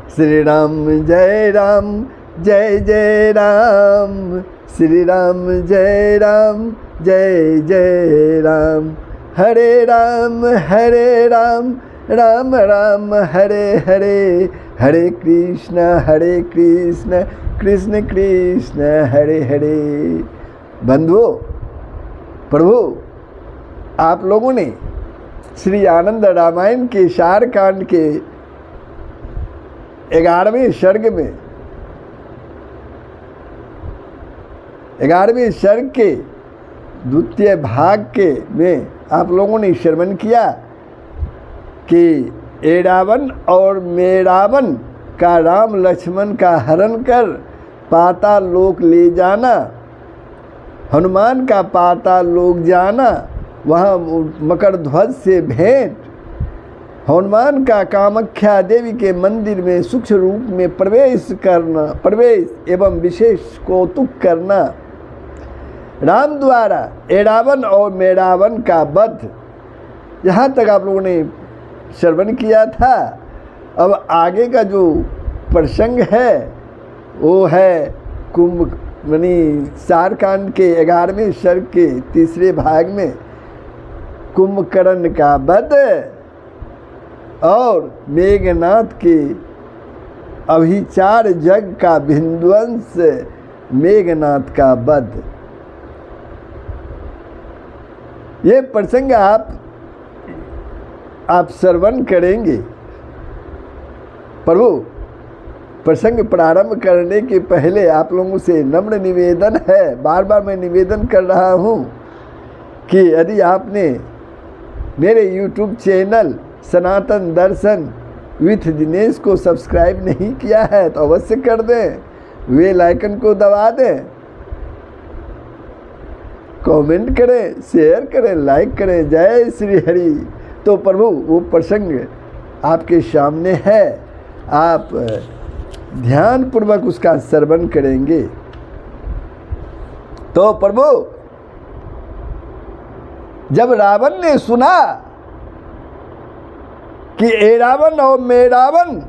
श्री राम जय राम जय जय राम, श्री राम जय राम जय जय राम। हरे राम राम राम हरे हरे, हरे कृष्ण कृष्ण कृष्ण हरे हरे। बंधुओं, प्रभु आप लोगों ने श्री आनंद रामायण के सार कांड के 11वें सर्ग में 11वें सर्ग के द्वितीय भाग के में आप लोगों ने श्रवण किया कि एरावन और मेरावन का राम लक्ष्मण का हरण कर पाताल लोक ले जाना, हनुमान का पाताल लोक जाना, वहाँ मकर ध्वज से भेंट, हनुमान का कामाख्या देवी के मंदिर में सूक्ष्म रूप में प्रवेश एवं विशेष कौतुक करना, राम द्वारा एरावन और मेरावन का वध, यहाँ तक आप लोगों ने श्रवण किया था। अब आगे का जो प्रसंग है वो है सारकांड के 11वें सर्ग के तीसरे भाग में कुंभकर्ण का वध और मेघनाथ के अभिचार जग का विध्वंस, मेघनाथ का वध। ये प्रसंग आप श्रवण करेंगे। प्रभु, प्रसंग प्रारंभ करने के पहले आप लोगों से नम्र निवेदन है, बार बार मैं निवेदन कर रहा हूँ कि यदि आपने मेरे YouTube channel Sanatan Darshan with Dinesh को सब्सक्राइब नहीं किया है तो अवश्य कर दें, बेल आइकन को दबा दें, कमेंट करें, शेयर करें, लाइक करें। जय श्री हरि। तो प्रभु वो प्रसंग आपके सामने है, आप ध्यान पूर्वक उसका श्रवण करेंगे। तो प्रभु, जब रावण ने सुना कि एरावन और मेरावन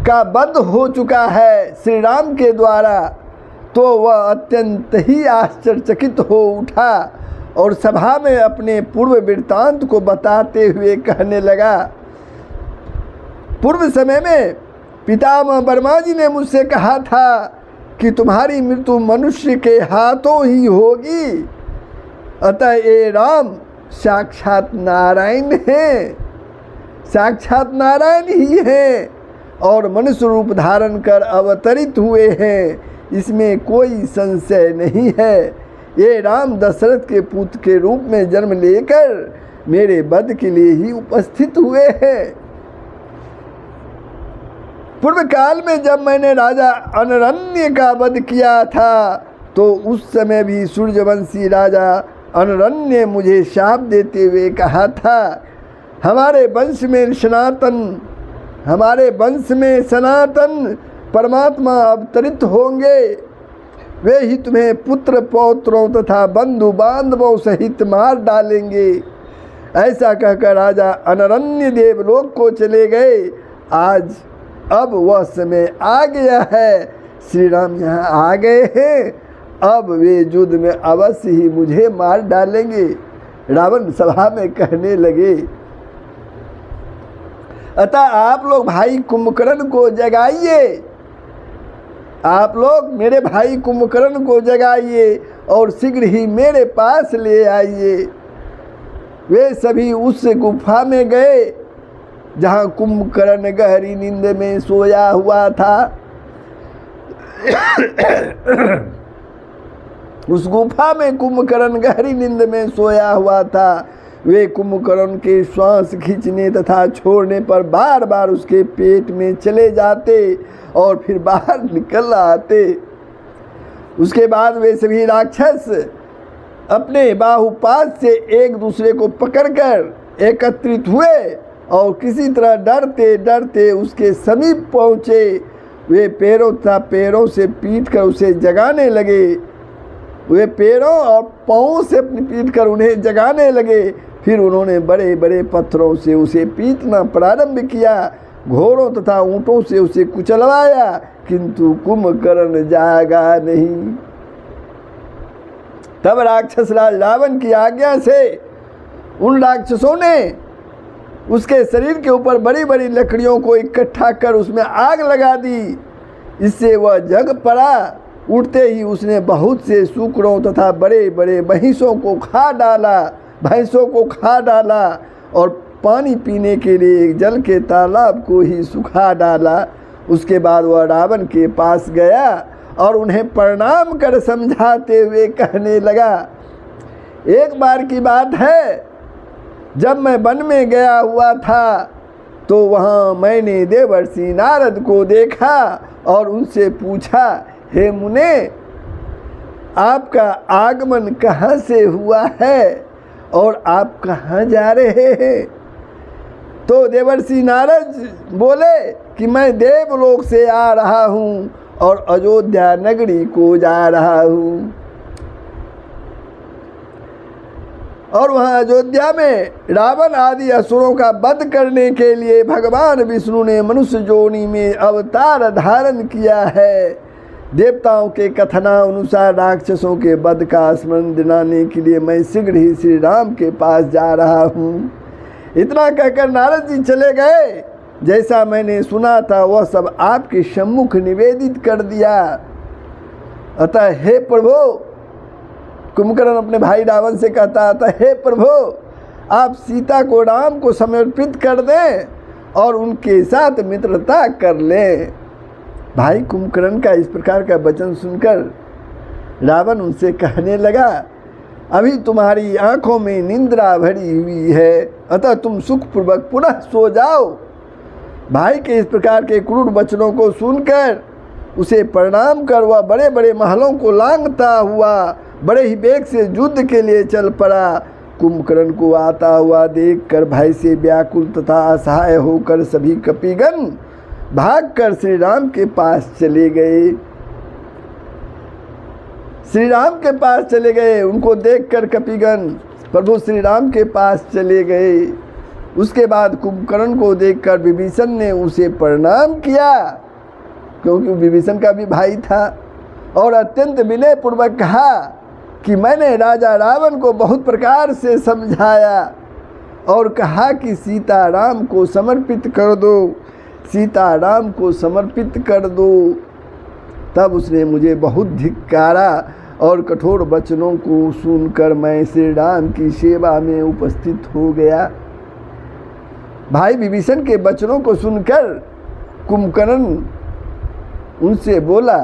का वध हो चुका है श्री राम के द्वारा, तो वह अत्यंत ही आश्चर्यचकित हो उठा और सभा में अपने पूर्व वृत्तांत को बताते हुए कहने लगा, पूर्व समय में पितामह ब्रह्मा जी ने मुझसे कहा था कि तुम्हारी मृत्यु मनुष्य के हाथों ही होगी, अतः ये राम साक्षात नारायण हैं, साक्षात नारायण ही हैं और मनुष्य रूप धारण कर अवतरित हुए हैं, इसमें कोई संशय नहीं है। ये राम दशरथ के पुत्र के रूप में जन्म लेकर मेरे वध के लिए ही उपस्थित हुए हैं। पूर्व काल में जब मैंने राजा अनरण्य का वध किया था तो उस समय भी सूर्यवंशी राजा अनरण्य मुझे शाप देते हुए कहा था, हमारे वंश में सनातन परमात्मा अवतरित होंगे, वे ही तुम्हें पुत्र पौत्रों तथा बंधु बांधवों सहित मार डालेंगे। ऐसा कहकर राजा अनरण्य देवलोक को चले गए। आज अब वह समय आ गया है, श्री राम यहाँ आ गए हैं, अब वे युद्ध में अवश्य ही मुझे मार डालेंगे। रावण सभा में कहने लगे, अतः आप लोग भाई कुंभकर्ण को जगाइए, आप लोग मेरे भाई कुंभकर्ण को जगाइए और शीघ्र ही मेरे पास ले आइए। वे सभी उस गुफा में गए जहाँ कुंभकर्ण गहरी नींद में सोया हुआ था। उस गुफा में कुंभकर्ण गहरी नींद में सोया हुआ था। वे कुंभकर्ण के श्वास खींचने तथा छोड़ने पर बार बार उसके पेट में चले जाते और फिर बाहर निकल आते। उसके बाद वे सभी राक्षस अपने बाहुपात से एक दूसरे को पकड़कर एकत्रित हुए और किसी तरह डरते डरते उसके समीप पहुँचे। वे पैरों तथा पैरों से पीटकर उसे जगाने लगे। वे पैरों और पाँवों से अपनी पीटकर उन्हें जगाने लगे। फिर उन्होंने बड़े बड़े पत्थरों से उसे पीटना प्रारंभ किया। घोड़ों तथा ऊँटों से उसे कुचलवाया, किंतु कुंभकर्ण जागा नहीं। तब राक्षस राज रावण की आज्ञा से उन राक्षसों ने उसके शरीर के ऊपर बड़ी बड़ी लकड़ियों को इकट्ठा कर उसमें आग लगा दी। इससे वह जग पड़ा। उठते ही उसने बहुत से सूकरों तथा बड़े बड़े भैंसों को खा डाला और पानी पीने के लिए जल के तालाब को ही सुखा डाला। उसके बाद वह रावण के पास गया और उन्हें प्रणाम कर समझाते हुए कहने लगा, एक बार की बात है, जब मैं वन में गया हुआ था तो वहाँ मैंने देवर्षि नारद को देखा और उनसे पूछा, हे मुने, आपका आगमन कहाँ से हुआ है और आप कहाँ जा रहे हैं? तो देवर्षि नारद बोले कि मैं देवलोक से आ रहा हूँ और अयोध्या नगरी को जा रहा हूँ। और वहाँ अयोध्या में रावण आदि असुरों का वध करने के लिए भगवान विष्णु ने मनुष्य योनि में अवतार धारण किया है। देवताओं के कथनानुसार राक्षसों के वध का स्मरण दिलाने के लिए मैं शीघ्र ही श्री राम के पास जा रहा हूँ। इतना कहकर नारद जी चले गए। जैसा मैंने सुना था वह सब आपके सम्मुख निवेदित कर दिया। अतः हे प्रभु, कुंभकर्ण अपने भाई रावण से कहता था, हे प्रभु, आप सीता को राम को समर्पित कर दें और उनके साथ मित्रता कर लें। भाई कुंभकर्ण का इस प्रकार का वचन सुनकर रावण उनसे कहने लगा, अभी तुम्हारी आंखों में निंद्रा भरी हुई है, अतः तुम सुखपूर्वक पुनः सो जाओ। भाई के इस प्रकार के क्रूर वचनों को सुनकर उसे प्रणाम कर वह बड़े बड़े महलों को लांघता हुआ बड़े ही वेग से युद्ध के लिए चल पड़ा। कुंभकर्ण को आता हुआ देखकर भय से व्याकुल तथा असहाय होकर सभी कपिगण भागकर श्री राम के पास चले गए। श्री राम के पास चले गए। उनको देखकर कपिगण प्रभु श्री राम के पास चले गए। उसके बाद कुंभकर्ण को देखकर विभीषण ने उसे प्रणाम किया, क्योंकि विभीषण का भी भाई था, और अत्यंत विनय पूर्वक कहा कि मैंने राजा रावण को बहुत प्रकार से समझाया और कहा कि सीता राम को समर्पित कर दो, सीता राम को समर्पित कर दो। तब उसने मुझे बहुत धिक्कारा और कठोर वचनों को सुनकर मैं श्री राम की सेवा में उपस्थित हो गया। भाई विभीषण के वचनों को सुनकर कुंभकर्ण उनसे बोला,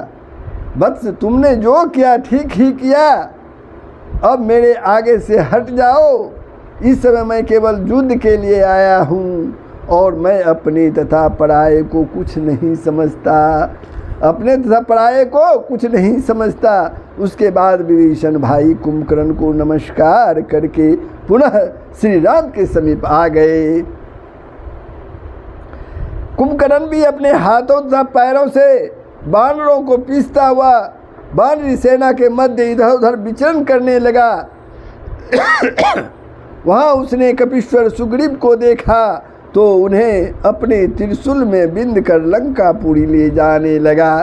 वत्स, तुमने जो किया ठीक ही किया, अब मेरे आगे से हट जाओ। इस समय मैं केवल युद्ध के लिए आया हूँ और मैं अपने तथा पराये को कुछ नहीं समझता, अपने तथा पराये को कुछ नहीं समझता। उसके बाद विभीषण भाई कुंभकर्ण को नमस्कार करके पुनः श्री राम के समीप आ गए। कुंभकर्ण भी अपने हाथों तथा पैरों से बानरों को पीसता हुआ वानरी सेना के मध्य इधर उधर विचरण करने लगा। वहाँ उसने कपीश्वर सुग्रीव को देखा तो उन्हें अपने त्रिशूल में बिंद कर लंकापुरी ले जाने लगा।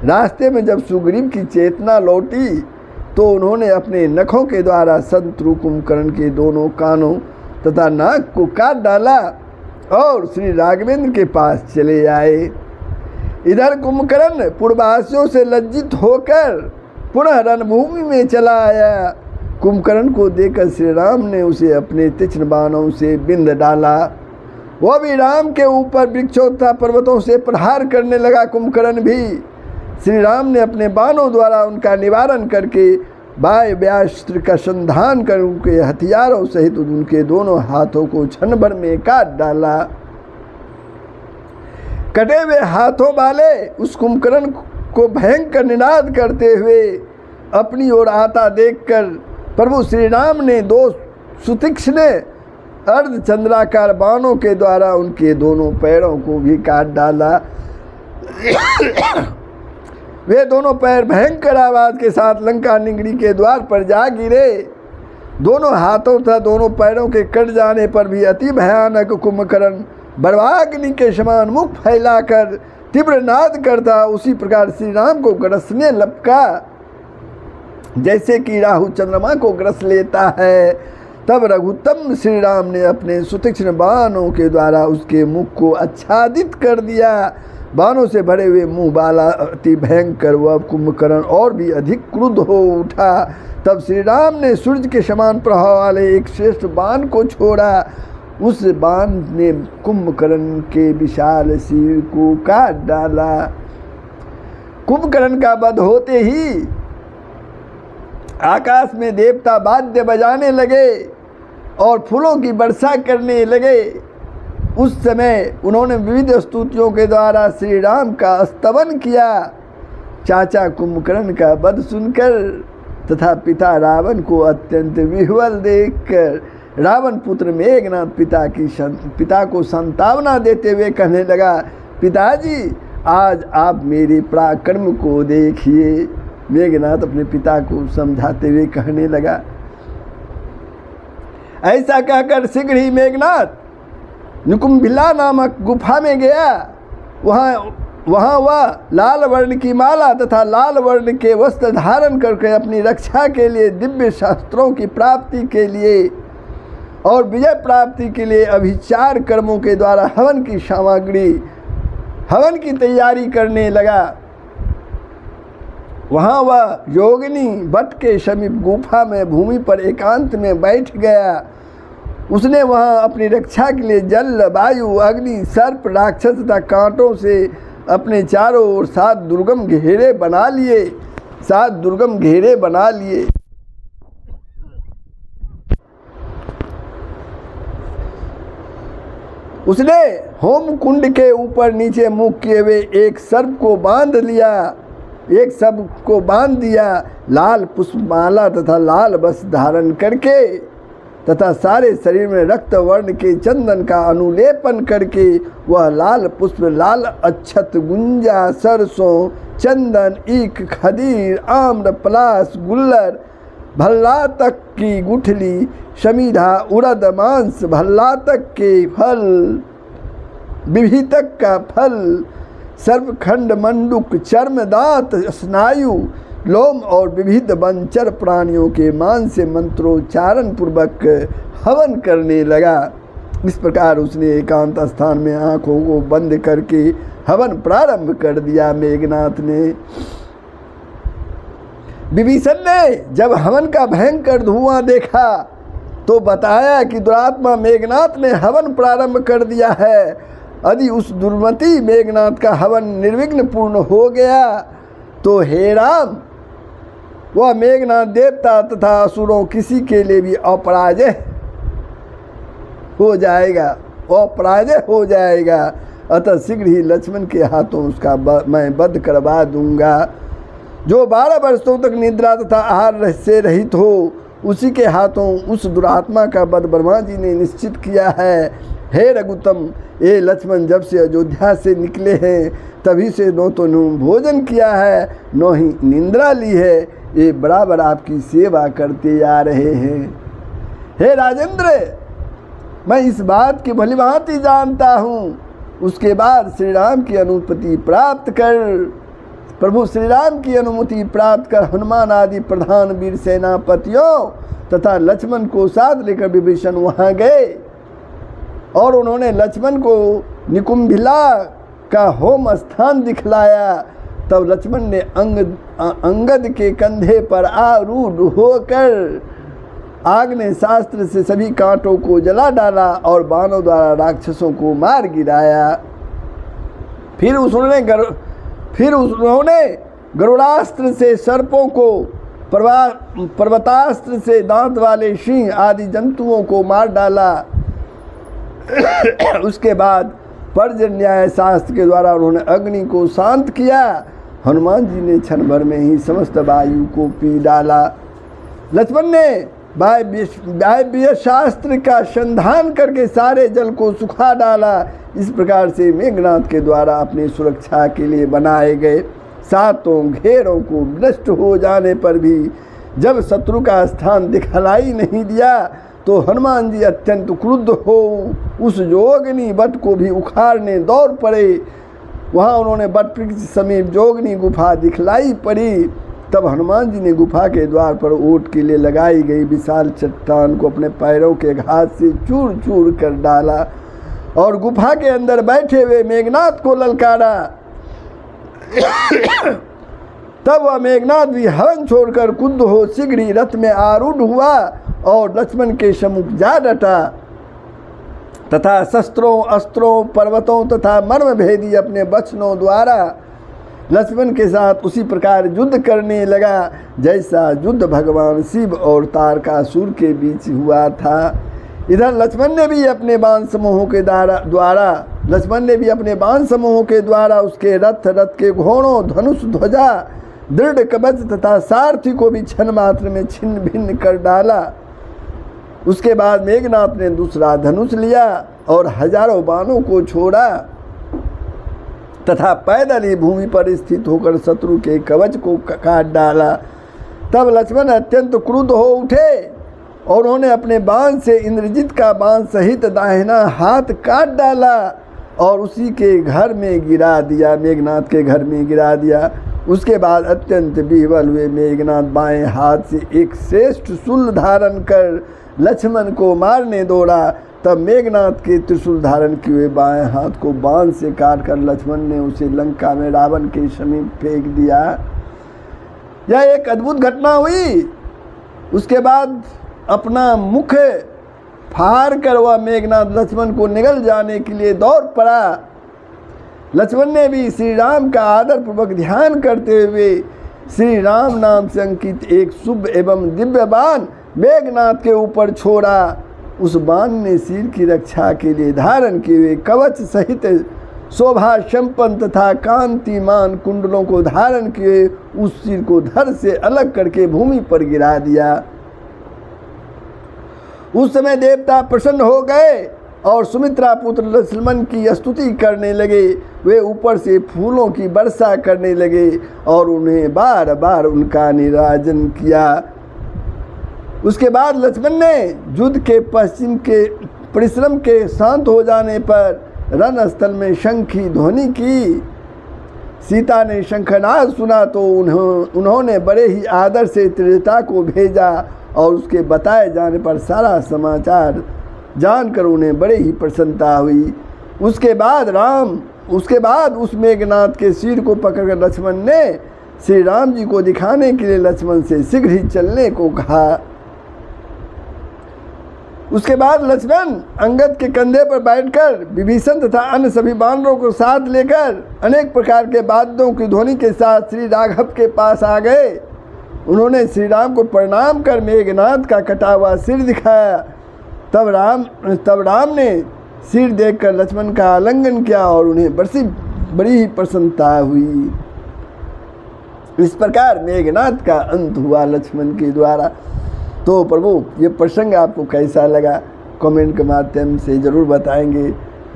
रास्ते में जब सुग्रीव की चेतना लौटी तो उन्होंने अपने नखों के द्वारा शत्रु कुंभकर्ण के दोनों कानों तथा नाक को काट डाला और श्री राघवेंद्र के पास चले आए। इधर कुंभकर्ण पूर्ववासियों से लज्जित होकर पुनः रणभूमि में चला आया। कुंभकर्ण को देखकर श्री राम ने उसे अपने तीक्ष्ण बाणों से बिंद डाला। वह भी राम के ऊपर वृक्षों तथा पर्वतों से प्रहार करने लगा। कुंभकर्ण भी श्री राम ने अपने बाणों द्वारा उनका निवारण करके वायव्यास्त्र का संधान कर उनके हथियारों सहित उनके दोनों हाथों को क्षण भर में काट डाला। कटे हुए हाथों वाले उस कुंभकर्ण को भयंकर निनाद करते हुए अपनी ओर आता देखकर प्रभु श्री राम ने दो सुतीक्ष्ण अर्धचंद्राकार बाणों के द्वारा उनके दोनों पैरों को भी काट डाला। वे दोनों पैर भयंकर आवाज के साथ लंका नगरी के द्वार पर जा गिरे। दोनों हाथों तथा दोनों पैरों के कट जाने पर भी अति भयानक कुंभकर्ण बर्वाग्नि के समान मुख फैलाकर तीव्र नाद करता, उसी प्रकार श्री राम को ग्रसने लपका जैसे कि राहु चंद्रमा को ग्रस लेता है। तब रघुत्तम श्री राम ने अपने सुतीक्ष्ण बाणों के द्वारा उसके मुख को आच्छादित कर दिया। बाणों से भरे हुए मुंह वाला अति भयंकर वह कुंभकर्ण और भी अधिक क्रुद्ध हो उठा। तब श्री राम ने सूर्य के समान प्रभाव वाले एक श्रेष्ठ बाण को छोड़ा। उस बाण ने कुंभकर्ण के विशाल सिर को काट डाला। कुंभकर्ण का वध होते ही आकाश में देवता वाद्य बजाने लगे और फूलों की वर्षा करने लगे। उस समय उन्होंने विविध स्तुतियों के द्वारा श्री राम का स्तवन किया। चाचा कुंभकर्ण का वध सुनकर तथा पिता रावण को अत्यंत विह्वल देखकर रावण पुत्र मेघनाथ पिता को संतावना देते हुए कहने लगा, पिताजी आज आप मेरे पराक्रम को देखिए। मेघनाथ अपने पिता को समझाते हुए कहने लगा। ऐसा कहकर शीघ्र ही मेघनाथ निकुंभिला नामक गुफा में गया। वहाँ वह लाल वर्ण की माला तथा लाल वर्ण के वस्त्र धारण करके अपनी रक्षा के लिए, दिव्य शास्त्रों की प्राप्ति के लिए और विजय प्राप्ति के लिए अभिचार कर्मों के द्वारा हवन की सामग्री, हवन की तैयारी करने लगा। वहाँ वह योगिनी वट के समीप गुफा में भूमि पर एकांत में बैठ गया। उसने वहाँ अपनी रक्षा के लिए जल, वायु, अग्नि, सर्प, राक्षस तथा कांटों से अपने चारों ओर 7 दुर्गम घेरे बना लिए। 7 दुर्गम घेरे बना लिए। उसने होम कुंड के ऊपर नीचे मुख किए हुए एक सर्प को बांध दिया। लाल पुष्पमाला तथा लाल वस्त्र धारण करके तथा सारे शरीर में रक्त वर्ण के चंदन का अनुलेपन करके वह लाल पुष्प, लाल अक्षत, गुंजा, सरसों, चंदन, ईख, खदीर, आम्र, पलाश, गुल्लर, भल्लातक की गुठली, समीधा, उड़द, मांस, भल्लातक के फल, विभितक का फल, सर्पखंड, मंडूक, चर्म, दांत, स्नायु, लोम और विविध वनचर प्राणियों के मांस से मंत्रोच्चारण पूर्वक हवन करने लगा। इस प्रकार उसने एकांत स्थान में आंखों को बंद करके हवन प्रारंभ कर दिया। मेघनाथ ने, विभीषण ने जब हवन का भयंकर धुआं देखा तो बताया कि दुरात्मा मेघनाथ ने हवन प्रारंभ कर दिया है। यदि उस दुर्मति मेघनाथ का हवन निर्विघ्न पूर्ण हो गया तो हे राम, वह मेघनाथ देवता तथा असुरों किसी के लिए भी अपराजय हो जाएगा। अतः शीघ्र ही लक्ष्मण के हाथों उसका मैं वध करवा दूंगा। जो 12 वर्षों तक निद्रा तथा आहार से रहित हो, उसी के हाथों उस दुरात्मा का वध ब्रह्मा जी ने निश्चित किया है। हे रघुत्तम, ये लक्ष्मण जब से अयोध्या से निकले हैं तभी से न तो भोजन किया है न ही निंद्रा ली है। ये बराबर आपकी सेवा करते आ रहे हैं। हे राजेंद्र, मैं इस बात की भलीभांति जानता हूँ। उसके बाद श्री राम की अनुमति प्राप्त कर हनुमान आदि प्रधान वीर सेनापतियों तथा लक्ष्मण को साथ लेकर विभीषण वहाँ गए और उन्होंने लक्ष्मण को निकुंभिला का होम स्थान दिखलाया। तब लक्ष्मण ने अंगद के कंधे पर आरूढ़ होकर आग्नेय शास्त्र से सभी कांटों को जला डाला और बाणों द्वारा राक्षसों को मार गिराया। फिर उन्होंने गरुड़ास्त्र से सर्पों को, पर्वतास्त्र से दांत वाले सिंह आदि जंतुओं को मार डाला। उसके बाद पर्जन्याय शास्त्र के द्वारा उन्होंने अग्नि को शांत किया। हनुमान जी ने क्षण भर में ही समस्त वायु को पी डाला। लक्ष्मण ने वायव्य शास्त्र का संधान करके सारे जल को सुखा डाला। इस प्रकार से मेघनाथ के द्वारा अपनी सुरक्षा के लिए बनाए गए 7 घेरों को नष्ट हो जाने पर भी जब शत्रु का स्थान दिखलाई नहीं दिया तो हनुमान जी अत्यंत क्रुद्ध हो उस जोगनी वट को भी उखाड़ने दौड़ पड़े। वहाँ उन्होंने वट वृक्ष समीप जोगनी गुफा दिखलाई पड़ी। तब हनुमान जी ने गुफा के द्वार पर ओट के लिए लगाई गई विशाल चट्टान को अपने पैरों के घात से चूर चूर कर डाला और गुफा के अंदर बैठे हुए मेघनाथ को ललकारा। तब वह मेघनाथ भी हवन छोड़कर कुंद हो शीघ्र ही रथ में आरूढ़ हुआ और लक्ष्मण के सम्मुख जा डटा तथा शस्त्रों अस्त्रों पर्वतों तथा मर्म भेदी अपने वचनों द्वारा लक्ष्मण के साथ उसी प्रकार युद्ध करने लगा जैसा युद्ध भगवान शिव और तारकासुर के बीच हुआ था। इधर लक्ष्मण ने भी अपने बाण समूहों के द्वारा उसके रथ के घोड़ों धनुष ध्वजा दृढ़ कवच तथा सारथी को भी क्षण मात्र में छिन्न भिन्न कर डाला। उसके बाद मेघनाथ ने दूसरा धनुष लिया और हजारों बाणों को छोड़ा तथा पैदल ही भूमि पर स्थित होकर शत्रु के कवच को काट डाला। तब लक्ष्मण अत्यंत क्रुद्ध हो उठे और उन्होंने अपने बाण से इंद्रजित का बाण सहित दाहिना हाथ काट डाला और उसी के घर में गिरा दिया, मेघनाथ के घर में गिरा दिया। उसके बाद अत्यंत विह्वल हुए मेघनाथ बाएं हाथ से एक श्रेष्ठ शूल धारण कर लक्ष्मण को मारने दौड़ा। तब मेघनाथ के त्रिशूल धारण किए हुए बाएं हाथ को बाण से काटकर लक्ष्मण ने उसे लंका में रावण के समीप फेंक दिया। यह एक अद्भुत घटना हुई। उसके बाद अपना मुख फाड़ कर वह मेघनाथ लक्ष्मण को निगल जाने के लिए दौड़ पड़ा। लक्ष्मण ने भी श्री राम का आदर पूर्वक ध्यान करते हुए श्री राम नाम से अंकित एक शुभ एवं दिव्य बाण मेघनाथ के ऊपर छोड़ा। उस बाण ने सिर की रक्षा के लिए धारण किए हुए कवच सहित शोभा संपन्न तथा कांतिमान कुंडलों को धारण किए उस सिर को धड़ से अलग करके भूमि पर गिरा दिया। उस समय देवता प्रसन्न हो गए और सुमित्रा पुत्र लक्ष्मण की स्तुति करने लगे। वे ऊपर से फूलों की वर्षा करने लगे और उन्हें बार बार उनका निराजन किया। उसके बाद लक्ष्मण ने युद्ध के पश्चिम के परिश्रम के शांत हो जाने पर रणस्थल में शंख की ध्वनि की। सीता ने शंखनाद सुना तो उन्होंने बड़े ही आदर से त्रेता को भेजा और उसके बताए जाने पर सारा समाचार जानकर उन्हें बड़े ही प्रसन्नता हुई। उसके बाद उस मेघनाथ के सिर को पकड़कर लक्ष्मण ने श्री राम जी को दिखाने के लिए लक्ष्मण से शीघ्र ही चलने को कहा। उसके बाद लक्ष्मण अंगद के कंधे पर बैठकर विभीषण तथा अन्य सभी वानरों को साथ लेकर अनेक प्रकार के वाद्यों की ध्वनि के साथ श्री राघव के पास आ गए। उन्होंने श्री राम को प्रणाम कर मेघनाथ का कटा हुआ सिर दिखाया। तब राम ने सिर देखकर लक्ष्मण का आलिंगन किया और उन्हें बड़ी ही प्रसन्नता हुई। इस प्रकार मेघनाथ का अंत हुआ लक्ष्मण के द्वारा। तो प्रभु ये प्रसंग आपको कैसा लगा कमेंट के माध्यम से ज़रूर बताएंगे।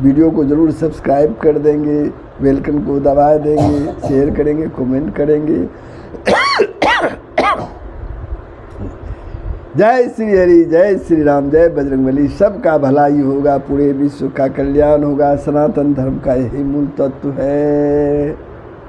वीडियो को ज़रूर सब्सक्राइब कर देंगे, बेलकन को दबा देंगे, शेयर करेंगे, कमेंट करेंगे। जय श्री हरि, जय श्री राम, जय बजरंगबली। सबका भलाई होगा, पूरे विश्व का कल्याण होगा। सनातन धर्म का यही मूल तत्व है।